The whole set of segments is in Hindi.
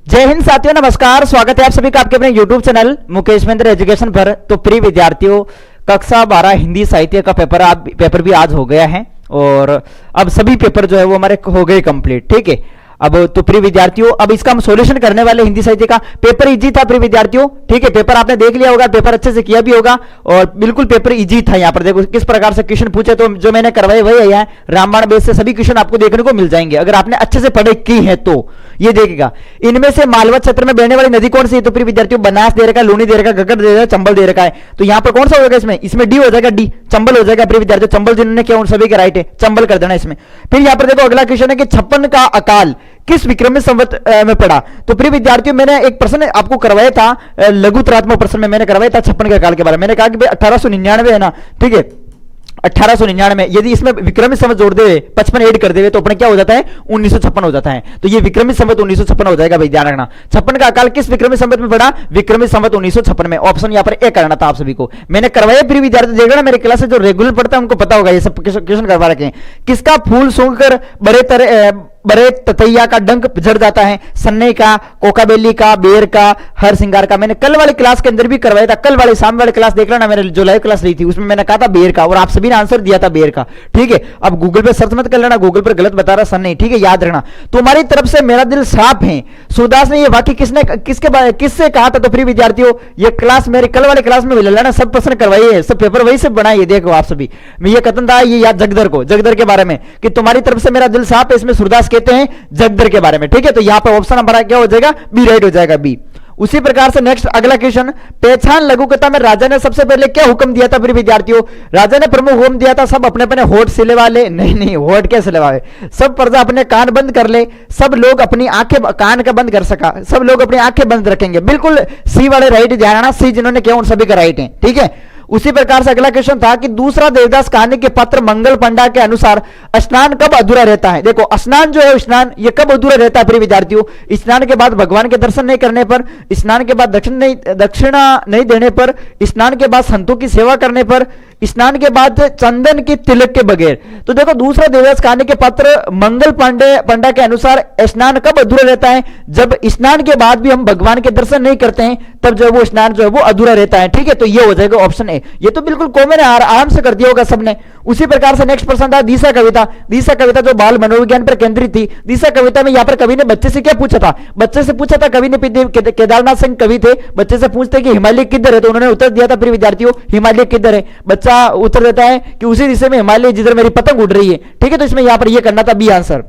जय हिंद साथियों, नमस्कार। स्वागत है आप सभी का आपके अपने YouTube channel Mukesh Mahendra education पर। तो प्रिय विद्यार्थियों, कक्षा 12 हिंदी साहित्य का पेपर भी आज हो गया है और अब सभी पेपर जो है वो हमारे हो गए कंप्लीट। ठीक है, अब तो प्रिय विद्यार्थियों, अब इसका हम सॉल्यूशन करने वाले हिंदी साहित्य का। पेपर इजी था प्रिय विद्यार्थियों, ठीक है। पेपर आपने देख लिया होगा, पेपर अच्छे से किया भी होगा और बिल्कुल पेपर इजी था। यहाँ पर देखो किस प्रकार से क्वेश्चन पूछे, तो जो मैंने करवाए वही है। रामबाण बेस से सभी क्वेश्चन आपको देखने को मिल जाएंगे अगर आपने अच्छे से पढ़ाई की है तो। ये देखेगा, इनमें से मालवा क्षेत्र में बहने वाली नदी कौन सी है? तो प्रिय विद्यार्थियों, बनास दे रखा है, लूनी दे रखा है, घग्गर दे रखा है, चंबल दे रखा है। तो यहाँ पर कौन सा होगा? इसमें डी हो जाएगा, डी चंबल हो जाएगा। प्रिय विद्यार्थियों, चंबल जिन्होंने किया उन सभी के राइट है, चंबल कर देना इसमें। फिर यहाँ पर देखो अगला क्वेश्चन है कि 56 का अकाल किस विक्रमी संवत में पड़ा? तो प्रिय विद्यार्थियों, मैंने एक प्रश्न आपको करवाया था, लघुतरात्मक प्रश्न में मैंने करवाया था 56 के अकाल के बारे में। मैंने कहा कि 1899 है ना, ठीक है, 1899 यदि इसमें विक्रमी संवत जोड़ दे, 55 ऐड कर दे तो अपने क्या हो जाता है? 1956 हो जाता है। तो ये विक्रमी संवत 1956 हो जाएगा भाई, ध्यान रखना। 56 का अकाल किस विक्रमी संवत में पड़ा? विक्रमी संवत 1956 में। ऑप्शन यहाँ पर ए करना था आप सभी को। मैंने करवाया प्रिय विद्यार्थी, देखना मेरे क्लास से जो रेगुलर पढ़ता है उनको पता होगा, ये सब क्वेश्चन करवा रखे हैं। किसका फूल सूंघकर बड़े ततैया का डंक जड़ जाता है? सन्ने का, कोकाबेली का, बेर का, हर सिंगार का। मैंने कल वाली क्लास के अंदर भी करवाया था। कल वाले शाम वाले क्लास देख लेना, मेरे जो लाइव क्लास रही थी उसमें मैंने कहा था बेर का और आप सभी ने आंसर दिया था बेर का। ठीक है, अब गूगल पे सर्च मत कर लेना, गूगल पर गलत बता रहा सन्ने। ठीक है, याद रखना। तुम्हारी तरफ से मेरा दिल साफ है, सूरदास ने ये वाक्य किससे कहा था? तो प्रिय विद्यार्थियों, ये क्लास मेरे कल वाले क्लास में लेना, सब प्रश्न करवाइए है, सब पेपर वही से बनाइए। देखो आप सभी, मैं ये कथन था ये याद जगदर के बारे में कि तुम्हारी तरफ से मेरा दिल साफ है, इसमें सूरदास कहते हैं जगदर के बारे में। ठीक है, तो यहां पर ऑप्शन नंबर क्या हो जाएगा? बी राइट हो जाएगा, बी। उसी प्रकार से नेक्स्ट अगला क्वेश्चन, पहचान लघु कथा में राजा ने सबसे पहले क्या हुक्म दिया था? प्रिय विद्यार्थियों, राजा ने प्रमुख हुक्म दिया था सब अपने अपने होठ सिले वाले, नहीं होठ क्या सिले वाले, सब प्रजा अपने कान बंद कर ले, सब लोग अपनी आंखें, कान का बंद कर सका, सब लोग अपनी आंखें बंद रखेंगे। बिल्कुल सी वाले राइट, ध्यान रखना, सी जिन्होंने किया उन सभी का राइट है। ठीक है, उसी प्रकार से अगला क्वेश्चन था कि दूसरा देवदास कहानी के पत्र मंगल पंडा के अनुसार स्नान कब अधूरा रहता है? देखो स्नान जो है, स्नान ये कब अधूरा रहता है? प्रिय विद्यार्थियों, स्नान के बाद भगवान के दर्शन नहीं करने पर, स्नान के बाद दक्षिणा नहीं देने पर, स्नान के बाद संतों की सेवा करने पर, स्नान के बाद चंदन की तिलक के बगैर। तो देखो दूसरा देवदास कहानी के पत्र मंगल पंडा के अनुसार स्नान कब अधूरा रहता है? जब स्नान के बाद भी हम भगवान के दर्शन नहीं करते हैं, तब जो वो स्नान जो है वो अधूरा रहता है। ठीक है, तो ये हो जाएगा ऑप्शन ए। ये तो बिल्कुल कॉमन है, आराम से कर दिया होगा सबने। उसी प्रकार से नेक्स्ट प्रश्न था दिशा कविता। दिशा कविता जो बाल मनोविज्ञान पर केंद्रित थी। दिशा कविता में यहाँ पर कवि ने बच्चे से क्या पूछा था? बच्चे से पूछा था, कवि ने केदारनाथ सिंह कवि थे, बच्चे से पूछते कि हिमालय किधर है, तो उन्होंने उत्तर दिया था प्रिय विद्यार्थियों हिमालय किधर है। बच्चा उत्तर देता है कि उसी दिशा में हिमालय जिधर मेरी पतंग उड़ रही है। ठीक है, तो इसमें यहाँ पर यह करना था बी आंसर।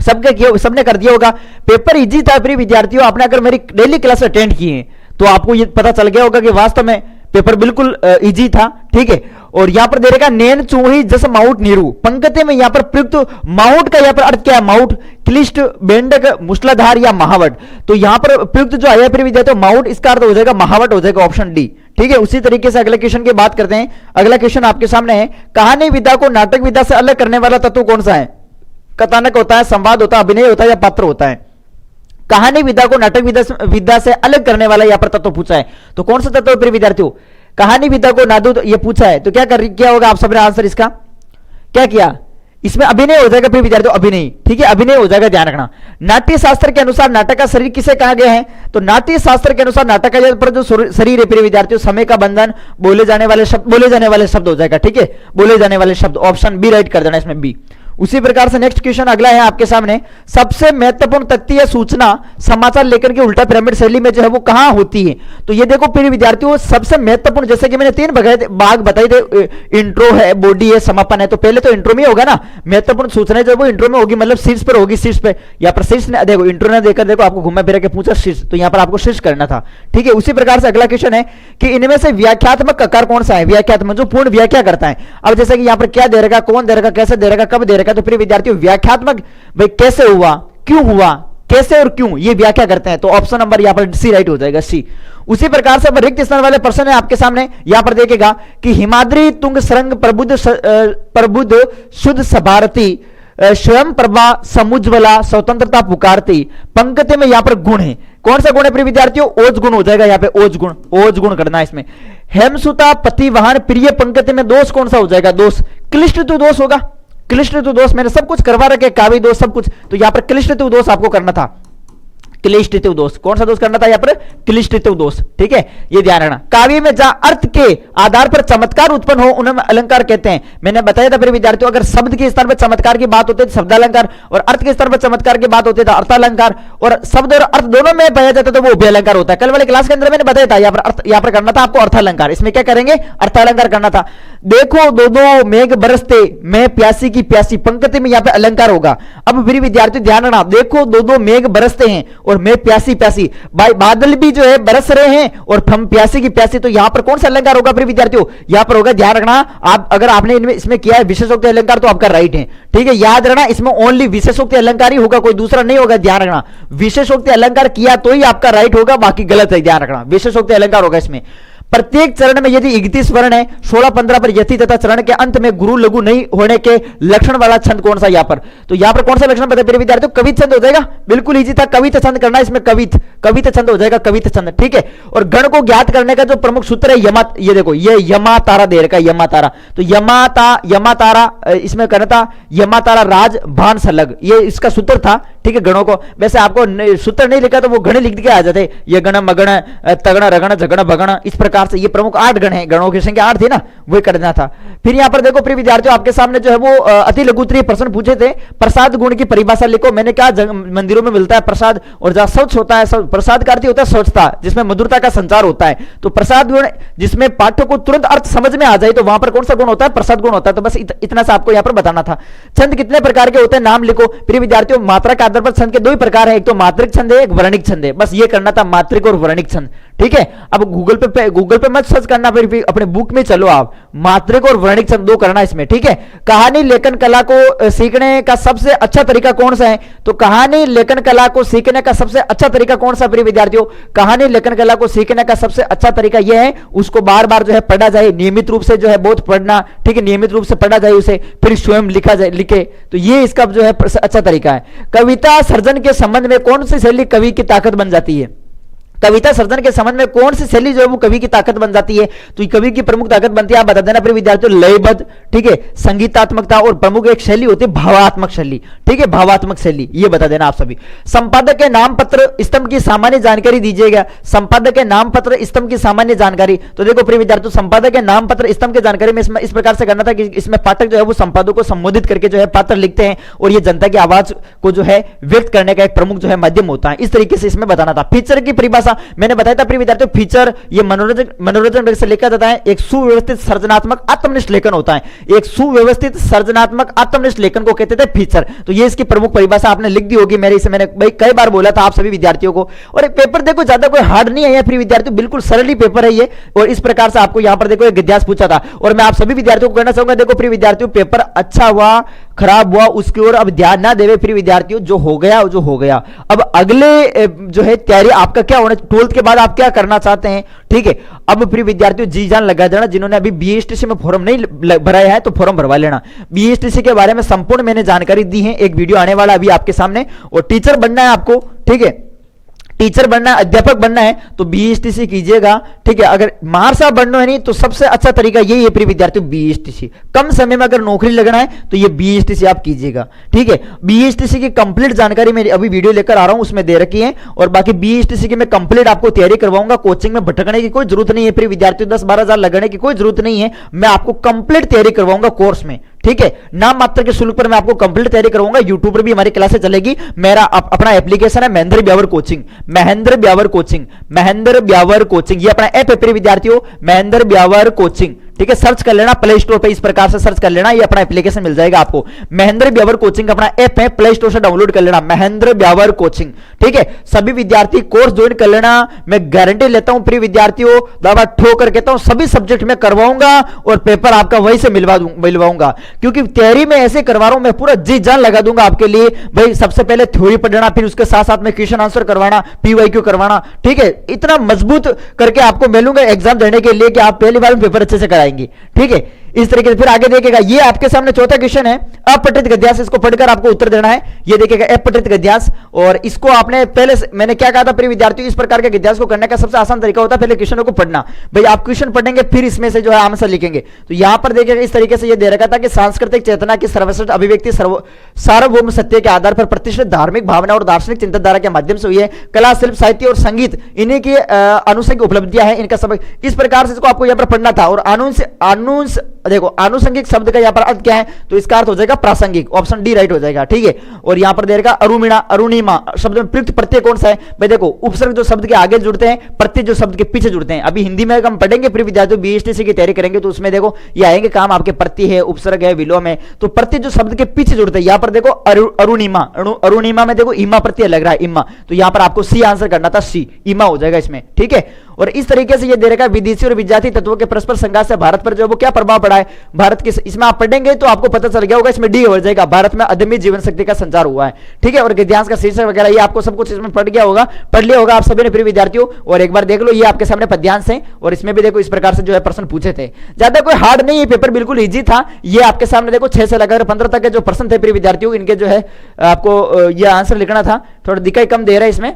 सबने कर दिया होगा। पेपर इजी था प्रिय विद्यार्थियों, आपने अगर मेरी डेली क्लास अटेंड की है तो आपको ये पता चल गया होगा कि वास्तव में पेपर बिल्कुल इजी था। ठीक है, और यहां पर दे रहेगा नैन चूही जस माउंट नीरू। पंक्ति में यहां पर प्रयुक्त माउंट का यहां पर अर्थ क्या है? माउंट, क्लिष्ट, बेंडक, मूसलाधार या महावट। तो यहां पर प्रयुक्त जो आया प्रिय विद्यार्थियों माउंट, इसका अर्थ हो जाएगा महावट, हो जाएगा ऑप्शन डी। ठीक है, उसी तरीके से अगले क्वेश्चन की बात करते हैं। अगला क्वेश्चन आपके सामने है, कहानी विधा को नाटक विधा से अलग करने वाला तत्व कौन सा है? कथानक होता है, संवाद होता है, अभिनय होता है या पात्र होता है? कहानी विधा को नाटक विधा से अलग करने वाला यहाँ पर तत्व पूछा है, तो कौन सा तत्व है प्रिय विद्यार्थियों? कहानी विधा को नाटक ये पूछा है, तो क्या होगा आप सबने आंसर इसका क्या किया? इसमें अभिनय हो जाएगा प्रिय विद्यार्थियों, अभिनय। ठीक है, अभिनय हो जाएगा, ध्यान रखना। नाट्य शास्त्र के अनुसार नाटक का शरीर किसे कहा गया है? तो नाट्य शास्त्र के अनुसार नाटक का पर जो शरीर है प्रिय विद्यार्थियों, समय का बंधन, बोले जाने वाले शब्द हो जाएगा। ठीक है, बोले जाने वाले शब्द, ऑप्शन बी राइट कर देना इसमें, बी। उसी प्रकार से नेक्स्ट क्वेश्चन अगला है आपके सामने, सबसे महत्वपूर्ण तथ्य सूचना समाचार लेखन की उल्टा पिरामिड शैली में जो है वो कहां होती है? तो ये देखो प्रिय विद्यार्थियों, सबसे महत्वपूर्ण, जैसे कि मैंने 3 भाग बताए थे, इंट्रो है, बॉडी है, समापन है। तो पहले तो इंट्रो में होगा ना, महत्वपूर्ण सूचना जो वो इंट्रो में होगी, मतलब शीर्ष पर होगी, शीर्ष पे। यहाँ पर शीर्ष देखो, इंट्रो ने देखकर देखो आपको घुमा फिरा के पूछा शीर्ष, तो यहाँ पर आपको शीर्ष करना था। ठीक है, उसी प्रकार से अगला क्वेश्चन है कि इनमें से व्याख्यात्मक आकार कौन सा है? व्याख्यात्मक जो पूर्ण व्याख्या करता है। अब जैसे कि यहाँ पर क्या दे रहेगा, कौन दे रहेगा, कैसे दे रहेगा, कब दे रहेगा, तो प्रिय विद्यार्थियों व्याख्यात्मक भाई कैसे हुआ, क्यों हुआ, कैसे और क्यों, ये व्याख्या करते हैं। तो ऑप्शन नंबर यहां पर सी राइट हो जाएगा, सी। उसी प्रकार से रिक्त स्थान वाले प्रश्न है आपके सामने, यहां पर देखेगा कि हिमाद्री तुंग सरंग प्रबुद्ध शुद्ध सभारती स्वयं प्रभा समुज्वला स्वतंत्रता पुकारती। पंक्ति में यहां पर गुण है, कौन सा गुण है प्रिय विद्यार्थियों? ओज गुण हो जाएगा, यहां पे ओज गुण करना है इसमें। हेमसुता पतिवाहन प्रिय, पंक्ति में दोष कौन सा हो जाएगा? दोष, क्लिष्ट तो दोष होगा, क्लिष्ट तो दोष मैंने सब कुछ करवा रखे, काव्य दोष सब कुछ, तो यहां पर क्लिष्ट तो दोष आपको करना था। क्लिष्टित्व दोष। कौन सा दोष करना था यहाँ पर? क्लिष्टित्व दोष। ठीक है, ये ध्यान रखना। काव्य में जहां अर्थ के आधार पर चमत्कार उत्पन्न हो उन्हें अलंकार कहते हैं। मैंने बताया था प्रिय विद्यार्थियों, अगर शब्द के स्तर पर चमत्कार की बात होती है तो शब्दालंकार, और अर्थ के स्तर पर चमत्कार की बात होती है तो अर्थालंकार, और शब्द और अर्थ दोनों में पाया जाता है तो वो उभयालंकार होता है। कल वाले क्लास के अंदर मैंने बताया था यहाँ पर करना था आपको अर्थालंकार। इसमें क्या करेंगे? अर्थालंकार करना था। देखो दो दो मेघ बरसते, मैं प्यासी की प्यासी, पंक्ति में यहाँ पे अलंकार होगा। अब प्रिय विद्यार्थियों ध्यान रखना, देखो दो दो मेघ बरसते हैं और मैं प्यासी प्यासी, भाई बादल भी जो है बरस रहे हैं और हम प्यासी की प्यासी, तो यहां पर कौन सा अलंकार होगा प्रिय विद्यार्थियों? यहां पर होगा, ध्यान रखना, आप अगर आपने इसमें किया है विशेषोक्ति अलंकार तो आपका राइट है। ठीक है, याद रखना इसमें ओनली विशेषोक्ति अलंकार ही होगा, कोई दूसरा नहीं होगा। ध्यान रखना, विशेषोक्ति अलंकार किया तो ही आपका राइट होगा, बाकी गलत है। ध्यान रखना, विशेषोक्ति अलंकार होगा इसमें। प्रत्येक चरण में यदि 31 वर्ण है, 16-15 पर यति तथा चरण के अंत में गुरु लघु नहीं होने के लक्षण वाला छंद कौन सा? यहाँ पर तो यहाँ पर कौन सा लक्षण बताए विद्यार्थियों? कवित छंद हो जाएगा। बिल्कुल इजी था, कवित छंद करना, इसमें कवित छंद हो जाएगा, कवित छंद। ठीक है, और गण को ज्ञात करने का जो प्रमुख सूत्र है यमा, ये देखो ये यमा तारा दे रखा है, यमा तारा, तो यमा तारा इसमें करना था यमा तारा राज भान सलग, ये इसका सूत्र था। ठीक है, गणों को वैसे आपको सूत्र नहीं लिखा तो वो गण लिख के आ जाते, ये गण मगण तगण रगण झगण भगण, इस प्रकार से ये प्रमुख 8 गण है, गणों की संख्या 8 थी ना, वही करना था। फिर यहां पर देखो प्रिय विद्यार्थियों, आपके सामने जो है वो अति लघुत्तरीय प्रश्न पूछे थे। प्रसाद गुण की परिभाषा लिखो। मैंने कहा मंदिरों में मिलता है प्रसाद, और जहां शौच होता है, प्रसाद का अर्थ होता है स्वच्छता, जिसमें मधुरता का संचार होता है। तो प्रसाद गुण जिसमें पाठ्य को तुरंत अर्थ समझ में आ जाए तो वहां पर कौन सा गुण होता है? प्रसाद गुण होता है। तो बस इतना सा आपको यहां पर बताना था। छंद कितने प्रकार के होते हैं नाम लिखो। प्रिय विद्यार्थियों, मात्रा के आधार पर छंद के 2 ही प्रकार है, एक तो मात्रिक छंद है, एक वर्णिक छंद है। बस ये करना था, मात्रिक और वर्णिक छंद। ठीक है, अब गूगल पे मत सर्च करना, फिर अपने बुक में चलो आप, मात्रिक और वर्णिक छंद 2 करना इसमें। ठीक है, कहानी लेखन कला को सीखने का सबसे अच्छा तरीका कौन सा है? तो कहानी लेखन कला को सीखने का सबसे अच्छा तरीका कौन सा प्रिय विद्यार्थियों? कहानी लेखन कला को सीखने का सबसे अच्छा तरीका यह है, उसको बार बार जो है पढ़ा जाए, नियमित रूप से जो है बहुत पढ़ना। ठीक है, नियमित रूप से पढ़ा जाए उसे, फिर स्वयं लिखे, तो ये इसका जो है अच्छा तरीका है। कविता सर्जन के संबंध में कौन सी शैली कवि की ताकत बन जाती है? कविता सर्जन के संबंध में कौन सी शैली जो है वो कवि की ताकत बन जाती है? तो कवि की प्रमुख ताकत बनती है, आप बता देना प्रिय विद्यार्थियों, लयबद्ध, ठीक है, संगीतात्मकता, और प्रमुख एक शैली होती है भावात्मक शैली। ठीक है, भावात्मक शैली, ये बता देना आप सभी। संपादक के नाम पत्र स्तंभ की सामान्य जानकारी दीजिएगा। संपादक के नाम पत्र स्तंभ की सामान्य जानकारी, तो देखो प्रिय विद्यार्थियों, संपादक के नाम पत्र स्तंभ की जानकारी में इस प्रकार से करना था कि इसमें पाठक जो है वो संपादक को संबोधित करके जो है पत्र लिखते हैं, और ये जनता की आवाज को जो है व्यक्त करने का एक प्रमुख जो है माध्यम होता है। इस तरीके से इसमें बताना था। फीचर की परिभाषा मैंने बताया था प्रिय विद्यार्थियों, फीचर ये मनोरंजन से लिखा जाता है, एक सुव्यवस्थित सर्जनात्मक आत्मनिष्ठ लेखन होता है। एक सुव्यवस्थित सर्जनात्मक आत्मनिष्ठ लेखन को कहते थे फीचर। तो ये इसकी प्रमुख परिभाषा आपने लिख दी होगी, मैंने भाई कई बार बोला था आप सभी विद्यार्थियों को। और एक पेपर देखो ज्यादा कोई हार्ड नहीं है प्रिय विद्यार्थियों, बिल्कुल सरल ही पेपर है ये। और इस प्रकार से आपको यहां पर देखो एक गद्यांश पूछा था, और मैं आप सभी विद्यार्थियों को कहना चाहूंगा, देखो प्रिय विद्यार्थियों, पेपर अच्छा हुआ खराब हुआ उसकी ओर अब ध्यान ना देवे प्रिय विद्यार्थियों, जो हो गया। अब अगले जो है तैयारी आपका क्या होना, 12th के बाद आप क्या करना चाहते हैं? ठीक है, अब प्रिय विद्यार्थियों जी जान लगा देना, जिन्होंने अभी बीएसटीसी में फॉर्म नहीं भराया है तो फॉर्म भरवा लेना। बीएसटीसी के बारे में संपूर्ण मैंने जानकारी दी है, एक वीडियो आने वाला अभी आपके सामने। और टीचर बनना है आपको, ठीक है, टीचर बनना है, अध्यापक बनना है तो बीएसटीसी कीजिएगा। ठीक है, अगर मार साहब बनना है नहीं तो सबसे अच्छा तरीका यही है प्रिय विद्यार्थियों, बीएसटीसी। कम समय में अगर नौकरी लगना है तो ये बीएसटीसी आप कीजिएगा। ठीक है, बीएसटीसी की कंप्लीट जानकारी मैं अभी वीडियो लेकर आ रहा हूं, उसमें दे रखी है। और बाकी बीएसटीसी की मैं कंप्लीट आपको तैयारी करवाऊंगा, कोचिंग में भटकने की कोई जरूरत नहीं है प्रिय विद्यार्थियों, 10-12 हजार लगने की कोई जरूरत नहीं है, मैं आपको कंप्लीट तैयारी करवाऊंगा कोर्स में। ठीक है, नाम मात्र के शुल्क पर मैं आपको कंप्लीट तैयारी करवाऊंगा। यूट्यूब पर भी हमारी क्लासेस चलेगी। मेरा अपना एप्लीकेशन है महेंद्र ब्यावर कोचिंग, महेंद्र ब्यावर कोचिंग, ये अपना ऐप है प्रिय विद्यार्थियों, महेंद्र ब्यावर कोचिंग। ठीक है, सर्च कर लेना प्ले स्टोर पे, इस प्रकार से सर्च कर लेना, ये अपना एप्लीकेशन मिल जाएगा आपको। महेंद्र ब्यावर कोचिंग अपना ऐप है, प्ले स्टोर से डाउनलोड कर लेना, महेंद्र ब्यावर कोचिंग। ठीक है, सभी विद्यार्थी कोर्स ज्वाइन कर लेना, मैं गारंटी लेता हूं प्रिय विद्यार्थियों, दवा ठोकर कहता हूं, सभी सब्जेक्ट में करवाऊंगा और पेपर आपका वहीं से मिलवाऊंगा, क्योंकि तैयारी में ऐसे करवा रहा हूं, मैं पूरा जी जान लगा दूंगा आपके लिए। भाई सबसे पहले थ्योरी पढ़ना, फिर उसके साथ साथ में क्वेश्चन आंसर करवाना, पीवाईक्यू करवाना। ठीक है, इतना मजबूत करके आपको मिलूंगा एग्जाम देने के लिए कि आप पहली बार में पेपर अच्छे से कराएंगे। ठीक है, इस तरीके से फिर आगे देखिएगा, ये आपके सामने चौथा क्वेश्चन है, अपठित गद्यांश, इसको पढ़कर आपको उत्तर देना है। ये देखिएगा अपठित गद्यांश, और इसको आपने पहले मैंने क्या कहा था प्रिय विद्यार्थियों, इस प्रकार के गद्यांश को करने का सबसे आसान तरीका होता है पहले क्वेश्चनों को पढ़ना। भाई आप क्वेश्चन पढ़ेंगे फिर इसमें से जो है आंसर लिखेंगे। तो यहां पर देखिएगा इस तरीके से ये दे रखा था कि सांस्कृतिक चेतना की सर्वश्रेष्ठ अभिव्यक्ति सार्वभौम सत्य के आधार पर प्रतिष्ठित धार्मिक भावना और दार्शनिक चिंतनधारा के माध्यम से हुई है। कला, शिल्प, साहित्य और संगीत इन्हीं की आनुषंगिक उपलब्धियां हैं, इनका सब इस प्रकार से इसको आपको यहां पर पढ़ना था। और देखो आनुषंगिक शब्द का यहां पर अर्थ क्या है, तो इसका अर्थ हो जाएगा प्रासंगिक, ऑप्शन डी राइट हो जाएगा, ठीक है। और यहां पर देगा अरुणिमा शब्द में प्रयुक्त प्रत्यय कौन सा है, भाई देखो उपसर्ग जो शब्द के आगे जुड़ते हैं, प्रत्यय जो शब्द के पीछे जुड़ते हैं। अभी हिंदी में हम पढ़ेंगे प्रिय विद्यार्थियों, बीएसटीसी की तैयारी करेंगे तो उसमें देखो ये आएंगे काम आपके प्रत्यय है, उपसर्ग है, विलोम है, तो प्रत्यय जो शब्द के पीछे जुड़ते हैं। यहां पर देखो अरुणिमा में देखो इमा प्रत्यय लग रहा है, इमा, तो यहां पर आपको सी आंसर करना था, सी इमा हो जाएगा इसमें, ठीक है। और इस तरीके से ये दे रखा है विदेशी और विजातीय तत्वों के परस्पर संघात से भारत पर जो वो क्या प्रभाव पड़ा है, भारत के, इसमें आप पढ़ेंगे तो आपको पता चल गया होगा, इसमें डी हो जाएगा, भारत में अदम्य जीवन शक्ति का संचार हुआ है, ठीक है। और गद्यांश का शीर्षक वगैरह ये आपको सब कुछ इसमें पढ़ लिया होगा आप सभी ने प्रिय विद्यार्थियों। और एक बार देख लो, ये आपके सामने पद्यांश है, और इसमें भी देखो इस प्रकार से जो है प्रश्न पूछे थे, ज्यादा कोई हार्ड नहीं, ये पेपर बिल्कुल इजी था। ये आपके सामने देखो 6 से लेकर 15 तक के जो प्रश्न थे प्रिय विद्यार्थियों, इनके जो है आपको ये आंसर लिखना था, थोड़ा दिखाई कम दे रहा है इसमें।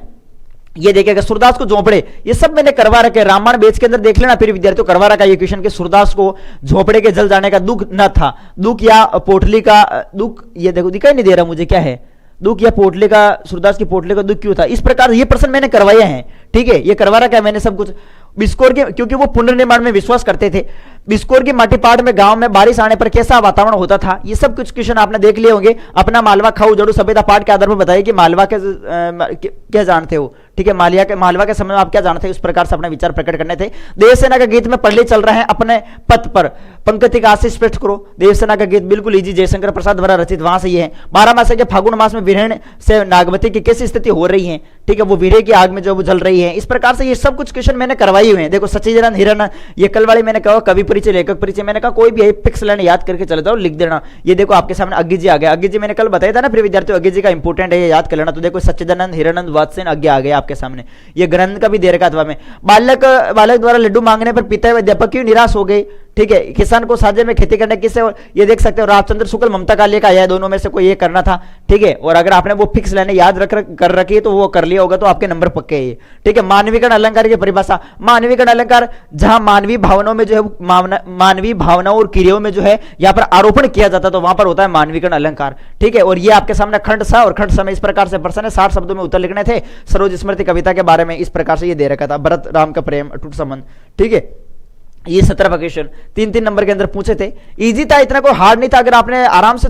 ये देखिएगा सूरदास को झोपड़े, ये सब मैंने करवा रखे, रामायण बेच के अंदर देख लेना फिर विद्यार्थियों, करवा रखा ये क्वेश्चन के सूरदास को झोपड़े के जल जाने का दुख न था, दुख या पोटली का दुख, ये देखो दिखाई नहीं दे रहा मुझे क्या है, दुख या पोटले का, सूरदास की पोटले का दुख क्यों था, इस प्रकार ये प्रश्न मैंने करवाए हैं, ठीक है। ये करवा रखा है मैंने सब कुछ। बिस्कोर के, क्योंकि वो पुनर्निर्माण में विश्वास करते थे, बिस्कोर की माटीपाड़ में गांव में बारिश आने पर कैसा वातावरण होता था, ये सब कुछ क्वेश्चन आपने देख लिए होंगे। अपना मालवा खाऊ जड़ू सभ्यता पाठ के आधार पर बताइए कि मालवा के क्या जानते हो, ठीक है, मालवा के समय में आप क्या जानते हैं, उस प्रकार से अपने विचार प्रकट करने थे। देवसेना का गीत में पढ़ले चल रहे हैं अपने पथ पर, पंक्ति का आशीष स्पष्ट करो। देवसेना का गीत बिल्कुल इजी, जयशंकर प्रसाद द्वारा रचित, वहां से ये है। 12 मास के फागुन मास में विरहण से नागवती की कैसी स्थिति हो रही है, ठीक है, वो वीरे की आग में जो वो जल रही है। इस प्रकार से ये सब कुछ क्वेश्चन मैंने करवाई हुए हैं। देखो सचिदानंद हिरण, ये कल वाली मैंने कहा कवि परिचय, लेखक परिचय, मैंने कहा कोई भी है फिक्स लाइन याद करके चले जाओ, लिख देना। ये देखो आपके सामने अज्ञे जी आ गया, अज्ञे जी मैंने कल बताया था ना प्रिय विद्यार्थियों, अज्ञे जी का इंपोर्टेंट है, ये याद कर लेना। तो देखो सच्चिदानंद हिरानंद वात्सेन अज्ञे आ गया आपके सामने, ये ग्रंथ का भी दे रखा था में। बालक द्वारा लड्डू मांगने पर पिता व अध्यापक क्यों निराश हो गए, ठीक है। किसान को साझे में खेती करने किससे, ये देख सकते हो रामचंद्र शुक्ल ममता कालिया का आया, दोनों में से कोई ये करना था, ठीक है। और अगर आपने वो फिक्स लाइनें याद कर रखी है तो वो कर लिया होगा तो आपके नंबर पक्के है, ठीक है। मानवीकरण अलंकार की परिभाषा, मानवीकरण अलंकार जहां मानवीय भावनाओं में जो है, मानवीय भावनाओं और क्रियाओं में जो है यहाँ पर आरोपण किया जाता तो वहां पर होता है मानवीकरण अलंकार, ठीक है। और ये आपके सामने खंड सा और खंड समय इस प्रकार से प्रश्न है, 60 शब्दों में उत्तर लिखने थे। सरोज स्मृति कविता के बारे में इस प्रकार से ये दे रखा था, भरत राम का प्रेम अटूट संबंध, ठीक है। ये 17 क्वेश्चन 3-3 नंबर के अंदर पूछे थे, इजी था, इतना कोई हार्ड नहीं था। अगर आपने आराम से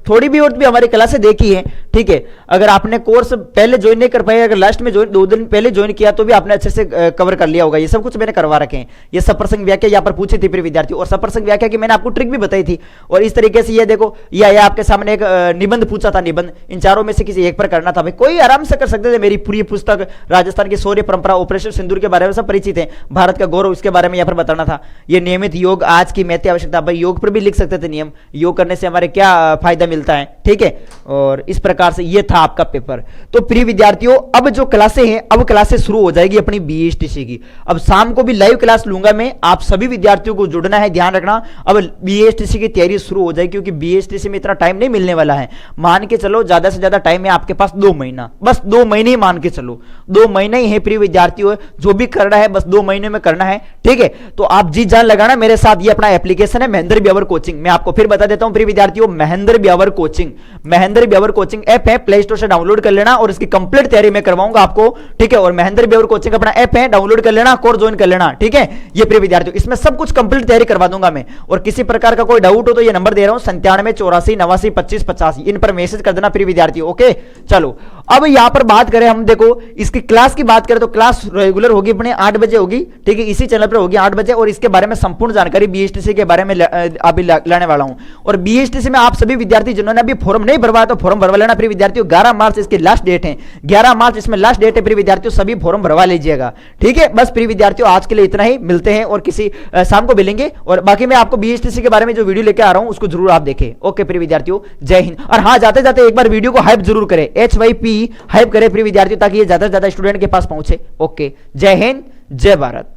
थोड़ी भी और भी हमारी क्लासें देखी है, ठीक है, अगर आपने कोर्स पहले ज्वाइन नहीं कर पाए, अगर लास्ट में 2 दिन पहले ज्वाइन किया तो भी आपने अच्छे से कवर कर लिया होगा। ये सब कुछ मैंने करवा रखे हैं। ये सप्रसंग व्याख्या यहाँ पर पूछी थी प्रिय विद्यार्थी, और सप्रसंग व्याख्या की मैंने आपको ट्रिक भी बताई थी। और इस तरीके से ये देखो, ये आपके सामने एक निबंध पूछा था, निबंध इन चारों में से किसी एक पर करना था। भाई कोई आराम से कर सकते थे। मेरी पूरी पुस्तक राजस्थान की शौर्य परंपरा, ऑपरेशन सिंदूर के बारे में सब परिचित है, भारत का गौरव, इसके बारे में यहाँ पर बताना था। ये नियमित योग आज की महत्व आवश्यकता, भाई योग पर भी लिख सकते थे नियम, योग करने से हमारे क्या फायदा मिलता है, ठीक है। और इस प्रकार से ये था आपका पेपर। तो प्रिय विद्यार्थियों अब जो क्लासें हैं, अब क्लासें शुरू हो जाएगी अपनी बीएसटीसी की। अब शाम को भी लाइव क्लास लूंगा मैं, आप सभी विद्यार्थियों को जुड़ना है, ध्यान रखना। अब बीएसटीसी की तैयारी शुरू हो जाएगी, क्योंकि बीएसटीसी में इतना टाइम नहीं मिलने वाला है। मान के चलो ज्यादा से ज्यादा टाइम है आपके पास 2 महीना, बस 2 महीने ही मान के चलो, 2 महीने ही है प्रिय विद्यार्थियों। जो भी करना है बस 2 महीने में करना है, ठीक है। तो आप जी जान लगाना मेरे साथ। ये अपना एप्लीकेशन है महेंद्र ब्यावर कोचिंग, मैं आपको फिर बता देता हूं प्रिय विद्यार्थियों, Mahendra Beawar coaching, Mahendra Beawar coaching app है, प्ले स्टोर से डाउनलोड कर लेना और इसकी कंप्लीट तैयारी मैं करवाऊंगा आपको, ठीक है। और महेंद्र ब्यावर कोचिंग अपना ऐप है, डाउनलोड कर लेना, कोर्स ज्वाइन कर लेना, ठीक है। ये प्रिय विद्यार्थियों इसमें सब कुछ कंप्लीट तैयारी करवा दूंगा मैं। और किसी प्रकार का कोई डाउट हो तो ये नंबर दे रहा हूं 97 84 89 25 85, इन पर मैसेज कर देना प्रिय विद्यार्थियों, ओके। चलो अब यहां पर बात करें हम, देखो इसकी क्लास की बात करें तो क्लास रेगुलर होगी अपने 8 बजे होगी, ठीक है, इसी चैनल पर होगी 8 बजे। और इसके बारे में संपूर्ण जानकारी बीएसटीसी के बारे में अभी लाने वाला हूं। और बीएसटीसी में आप सभी विद्यार्थी जिन्होंने अभी फॉर्म नहीं भरवाया तो फॉर्म भरवा लेना प्रिय विद्यार्थियों। 11 मार्च इसकी लास्ट डेट है, 11 मार्च इसमें लास्ट डेट है प्रिय विद्यार्थियों, सभी फॉर्म भरवा लीजिएगा, ठीक है। बस प्रिय विद्यार्थियों आज के लिए इतना ही, मिलते हैं और किसी शाम को मिलेंगे। और बाकी मैं आपको बीएसटीसी के बारे में जो वीडियो लेके आ रहा हूं उसको जरूर आप देखें, ओके प्रिय विद्यार्थियों। जय हिंद। और हाँ, जाते जाते एक बार वीडियो को हाइप जरूर करें, HYP हाइप करें प्रिय विद्यार्थियों, ताकि ये ज्यादा से ज्यादा स्टूडेंट के पास पहुंचे, ओके। जय हिंद, जय भारत।